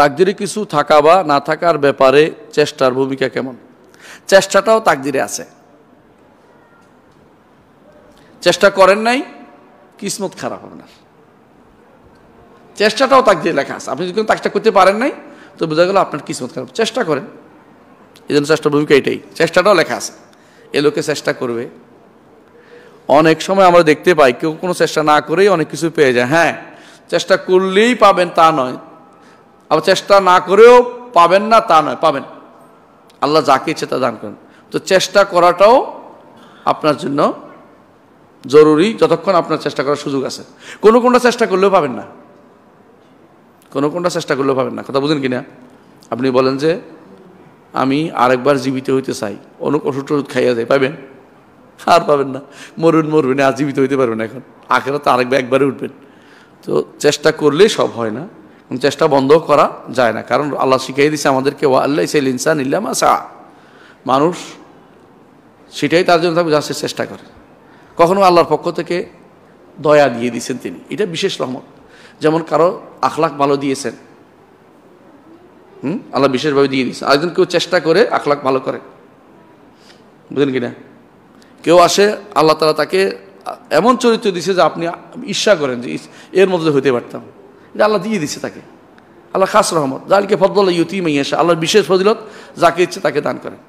তাকদিরে কিছু থাকা বা না থাকার ব্যাপারে চেষ্টার ভূমিকা কেমন? চেষ্টাটাও তাকদিরে আছে। চেষ্টা করেন নাই, কিসমত খারাপ আপনার। চেষ্টাটাও তাকদিরে লেখা আছে। আপনি যদি চেষ্টা করতে পারেন নাই, তো বোঝা গেল আপনার কিসমত খারাপ। চেষ্টা করেন, এই জন্য চেষ্টার ভূমিকা এটাই। চেষ্টাটাও লেখা আছে। এ লোকে চেষ্টা করবে। অনেক সময় আমরা দেখতে পাই কেউ কোনো চেষ্টা না করেই অনেক কিছু পেয়ে যায়। হ্যাঁ, চেষ্টা করলেই পাবেন তা নয়, আবার চেষ্টা না করেও পাবেন না তা নয়, পাবেন। আল্লাহ যাকে ইচ্ছে তা দান করেন। তো চেষ্টা করাটাও আপনার জন্য জরুরি, যতক্ষণ আপনার চেষ্টা করার সুযোগ আছে। কোনটা চেষ্টা করলেও পাবেন না, কোনটা চেষ্টা করলেও পাবেন না। কথা বুঝেন কিনা? আপনি বলেন যে আমি আরেকবার জীবিত হইতে চাই, অনেক ওষুধ খাইয়া যায়, পাবেন? আর পাবেন না। মরবেন, আর জীবিত হইতে পারবেন না। এখন আখেরাতে একবারে উঠবেন। তো চেষ্টা করলেই সব হয় না, চেষ্টা বন্ধ করা যায় না। কারণ আল্লাহ শিখাই দিয়েছে আমাদেরকে, ওয়া আল্লাহ ইসাইল ইনসান ইল্লা মা সা। মানুষ সেটাই তার জন্য থাকবে যা সে চেষ্টা করে। কখনো আল্লাহর পক্ষ থেকে দয়া দিয়ে দিয়েছেন তিনি, এটা বিশেষ রহমত। যেমন কারো আখলাক ভালো দিয়েছেন, আল্লাহ বিশেষভাবে দিয়ে দিয়েছেন। আরেকজন কেউ চেষ্টা করে আখলাক ভালো করে, বুঝলেন কিনা? কেউ আসে, আল্লাহ তাআলা তাকে এমন চরিত্র দিয়েছে যে আপনি ঈর্ষা করেন যে এর মধ্যে হইতে পারতাম। এটা আল্লাহ দিয়ে দিচ্ছে তাকে। আল্লাহ খাস রহমত, যাকে ফদল ইউতি মাইয়াশা, আল্লাহর বিশেষ ফজিলত, যাকে ইচ্ছে তাকে দান করেন।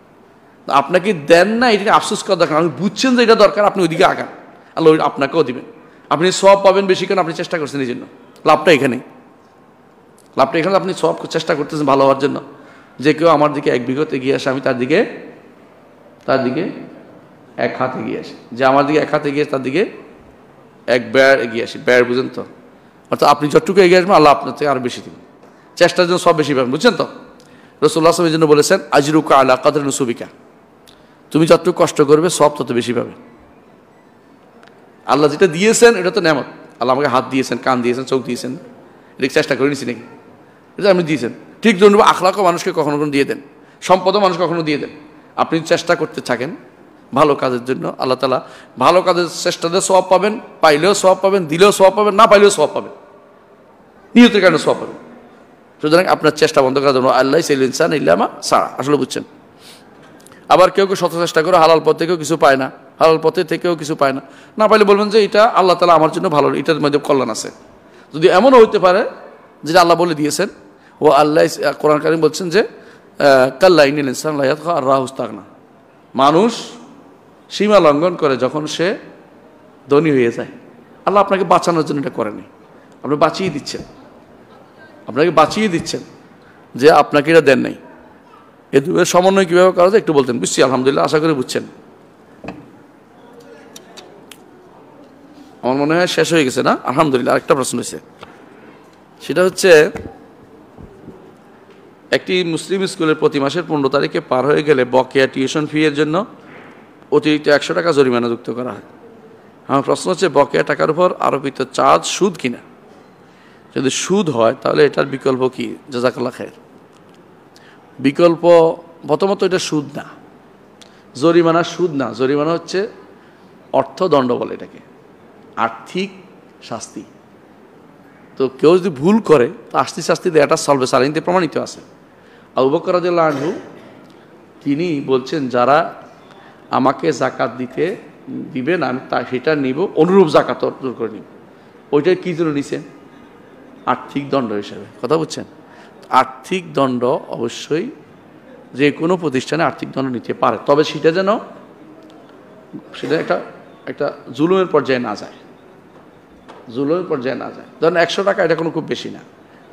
আপনাকে দেন না, এটা আফসোস করা দরকার। আপনি বুঝছেন যে এটা দরকার, আপনি ওইদিকে আগান, আল্লাহ আপনাকেও দিবেন। আপনি সব পাবেন বেশি, কারণ আপনি চেষ্টা করছেন এই জন্য। লাভটা এখানে আপনি সব চেষ্টা করতেছেন ভালো হওয়ার জন্য। যে কেউ আমার দিকে এক বিঘত এগিয়ে আসে, আমি তার দিকে এক হাত এগিয়ে আসি। যে আমার দিকে এক হাত এগিয়ে আসে, তার দিকে এক বেড় এগিয়ে আসি। বেড় বুঝেন তো? অর্থাৎ আপনি যতটুকু এগিয়ে আসবেন, আল্লাহ আপনার থেকে আরো বেশি দিবেন। চেষ্টার জন্য সব বেশি পাবেন, বুঝছেন তো? রাসূলুল্লাহ সাল্লাল্লাহু আলাইহি ওয়াসাল্লাম জন্য বলেছেন, আজরুকা আলা কদরি নুসুবিকা, তুমি যতটুকু কষ্ট করবে সব তত বেশি পাবে। আল্লাহ যেটা দিয়েছেন এটা তো নেয়ামত। আল্লাহ আমাকে হাত দিয়েছেন, কান দিয়েছেন, চোখ দিয়েছেন, এটা চেষ্টা করে নিছি নাকি? এটা আপনি দিয়েছেন। ঠিক ধরুন আখলাকও মানুষকে কখনো দিয়ে দেন, সম্পদও মানুষ কখনো দিয়ে দেন। আপনি চেষ্টা করতে থাকেন ভালো কাজের জন্য, আল্লাহ তাআলা ভালো কাজের চেষ্টাতে সওয়াব পাবেন, পাইলেও সওয়াব পাবেন, দিলেও সওয়াব পাবেন, না পাইলেও সওয়াব পাবেন, নিয়তের কারণে সওয়াব পাবেন। সুতরাং আপনার চেষ্টা বন্ধ করার জন্য আল্লাহ ইসাইল ইনসান ইল্লা মা সা, আসলে বুঝছেন। আবার কেউ শত চেষ্টা করে হালাল পথ থেকেও কিছু পায় না, হালাল পথে থেকেও কিছু পায় না, না পাইলে বলবেন যে এটা আল্লাহ তাআলা আমার জন্য ভালো, এটার মধ্যে কল্যাণ আছে। যদি এমনও হইতে পারে যেটা আল্লাহ বলে দিয়েছেন, ও আল্লাহ কোরআন কারীম বলছেন যে কাল্লা ইন্নাল ইনসানা লা ইয়াতগা আর রাআহু ইসতাগনা, মানুষ সীমা লঙ্ঘন করে যখন সে ধনী হয়ে যায়। আল্লাহ আপনাকে বাঁচানোর জন্য এটা করেনি, আপনি আপনাকে বাঁচিয়ে দিচ্ছেন যে আপনাকে এটা দেন নাই। এ দুয়ের সমন্বয় কীভাবে করা যায় একটু বলতেন। বুঝছি, আলহামদুলিল্লাহ, আশা করি বুঝছেন। আমার মনে হয় শেষ হয়ে গেছে না? আলহামদুলিল্লাহ। আরেকটা প্রশ্ন হয়েছে, সেটা হচ্ছে একটি মুসলিম স্কুলের প্রতি মাসের 15 তারিখে পার হয়ে গেলে বকেয়া টিউশন ফি এর জন্য অতিরিক্ত 100 টাকা জরিমানা যুক্ত করা হয়। আমার প্রশ্ন হচ্ছে, বকেয়া টাকার উপর আরোপিত চার্জ সুদ কিনা? যদি সুদ হয় তাহলে এটার বিকল্প কি? জাযাকাল্লাহ খায়ের। বিকল্প প্রথমত এটা সুদ না, জরিমানা সুদ না, জরিমানা হচ্ছে অর্থদণ্ড বলে এটাকে, আর্থিক শাস্তি। তো কেউ যদি ভুল করে তো শাস্তি দেওয়াটা সলবে সালাইনতে প্রমাণিত আছে। আবু বকর রাদিয়াল্লাহু আনহু তিনি বলছেন, যারা আমাকে যাকাত দিবেন আমি সেটা নিব, অনুরূপ যাকাত অর্জন করে নিব। ওইটা কি জন্য নিছেন? আর্থিক দণ্ড হিসেবে। কথা বুঝছেন? আর্থিক দণ্ড অবশ্যই যে কোনো প্রতিষ্ঠানে আর্থিক দণ্ড নিতে পারে, তবে সেটা যেন একটা জুলুমের পর্যায়ে না যায়, জুলুমের পর্যায়ে না যায়। ধরেন 100 টাকা, এটা কোনো খুব বেশি না,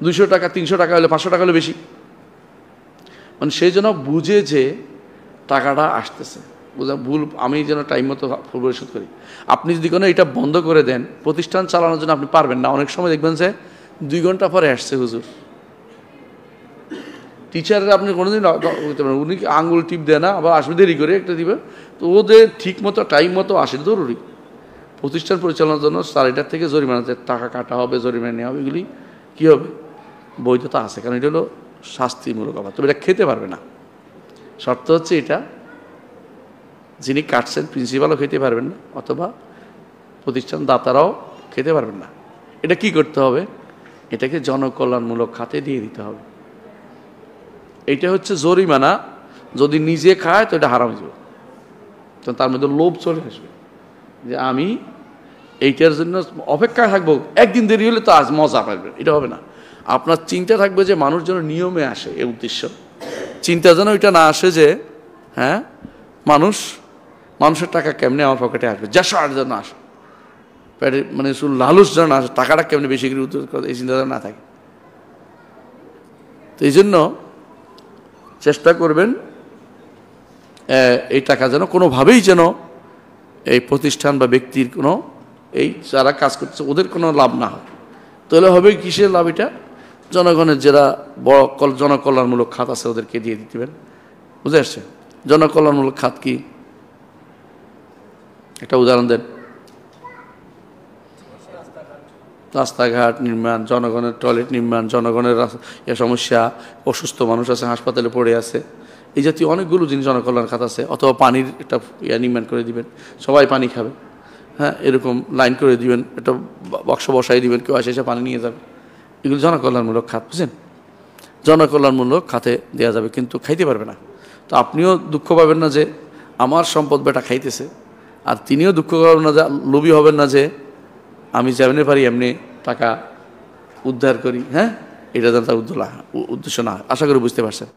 200 টাকা, 300 টাকা হলে, 500 টাকা হলে বেশি। মানে সেই জন্য বুঝে যে টাকাটা আসতেছে, ভুল আমি যেন টাইম মতো পরিশোধ করি। আপনি যদি কোনো এটা বন্ধ করে দেন, প্রতিষ্ঠান চালানোর জন্য আপনি পারবেন না। অনেক সময় দেখবেন যে 2 ঘন্টা পরে আসছে হুজুর। টিচাররা আপনি কোনোদিন বলতে পারেন, উনি আঙুল টিপ দেয় না, আবার আসবে দেরি করে একটা দিবে। তো ওদের ঠিক মতো টাইম মতো আসে, জরুরি। প্রতিষ্ঠান পরিচালনার জন্য স্যালারিটার থেকে জরিমানা টাকা কাটা হবে, জরিমানা নেওয়া হবে, এগুলি কী হবে? বৈধতা আছে, কারণ এটা হলো শাস্তিমূলক অপরাধ। তবে এটা খেতে পারবে না। শর্ত হচ্ছে এটা যিনি কাটছেন প্রিন্সিপালও খেতে পারবেন না, অথবা প্রতিষ্ঠান দাতারাও খেতে পারবেন না। এটা কি করতে হবে? এটাকে জনকল্যাণমূলক খাতে দিয়ে দিতে হবে। এইটা হচ্ছে জরিমানা। যদি নিজে খায় তো এটা হারাম হয়ে যাবে, তো তার মধ্যে লোভ চলে আসবে যে আমি এইটার জন্য অপেক্ষায় থাকবো, একদিন দেরি হলে তো আজ মজা পাবে, এটা হবে না। আপনার চিন্তা থাকবে যে মানুষ যেন নিয়মে আসে, এই উদ্দেশ্য। চিন্তা যেন ওইটা না আসে যে হ্যাঁ মানুষের টাকা কেমনে আমার পকেটে আসবে, জাসার যেন আসে, মানে শুধু লালুস যেন আসে, টাকাটা কেমনে বেশি করে উদ্ধার করে, এই চিন্তা যেন না থাকে। তো এই জন্য চেষ্টা করবেন এই টাকা যেন কোনোভাবেই যেন এই প্রতিষ্ঠান বা ব্যক্তির কোনো, এই যারা কাজ করছে ওদের কোনো লাভ না হয়। তাহলে হবে কিসের লাভ? এটা জনগণের যারা বড় জনকল্যাণমূলক খাত আছে ওদেরকে দিয়ে দিতেবেন। বুঝে আসছে? জনকল্যাণমূলক খাত কি, একটা উদাহরণ দেন। রাস্তাঘাট নির্মাণ, জনগণের টয়লেট নির্মাণ, জনগণের সমস্যা, অসুস্থ মানুষ আছে হাসপাতালে পড়ে আছে, এই জাতীয় অনেকগুলো জিনিস জনকল্যাণ খাত আছে। অথবা পানির একটা নির্মাণ করে দিবেন, সবাই পানি খাবে, হ্যাঁ, এরকম লাইন করে দিবেন, একটা বাক্স বসাই দিবেন, কেউ আসে এসে পানি নিয়ে যাবে। এগুলো জনকল্যাণমূলক খাত, বুঝছেন? জনকল্যাণমূলক খাতে দেওয়া যাবে, কিন্তু খাইতে পারবে না। তো আপনিও দুঃখ পাবেন না যে আমার সম্পদ বেটা খাইতেছে, আর তিনিও দুঃখ পাবেন না যে, লোভী হবেন না যে আমি যেমনি পারি এমনি টাকা উদ্ধার করি, হ্যাঁ, এটা যেন তার উদ্দেশ্য না হয়। আশা করি বুঝতে পারছেন।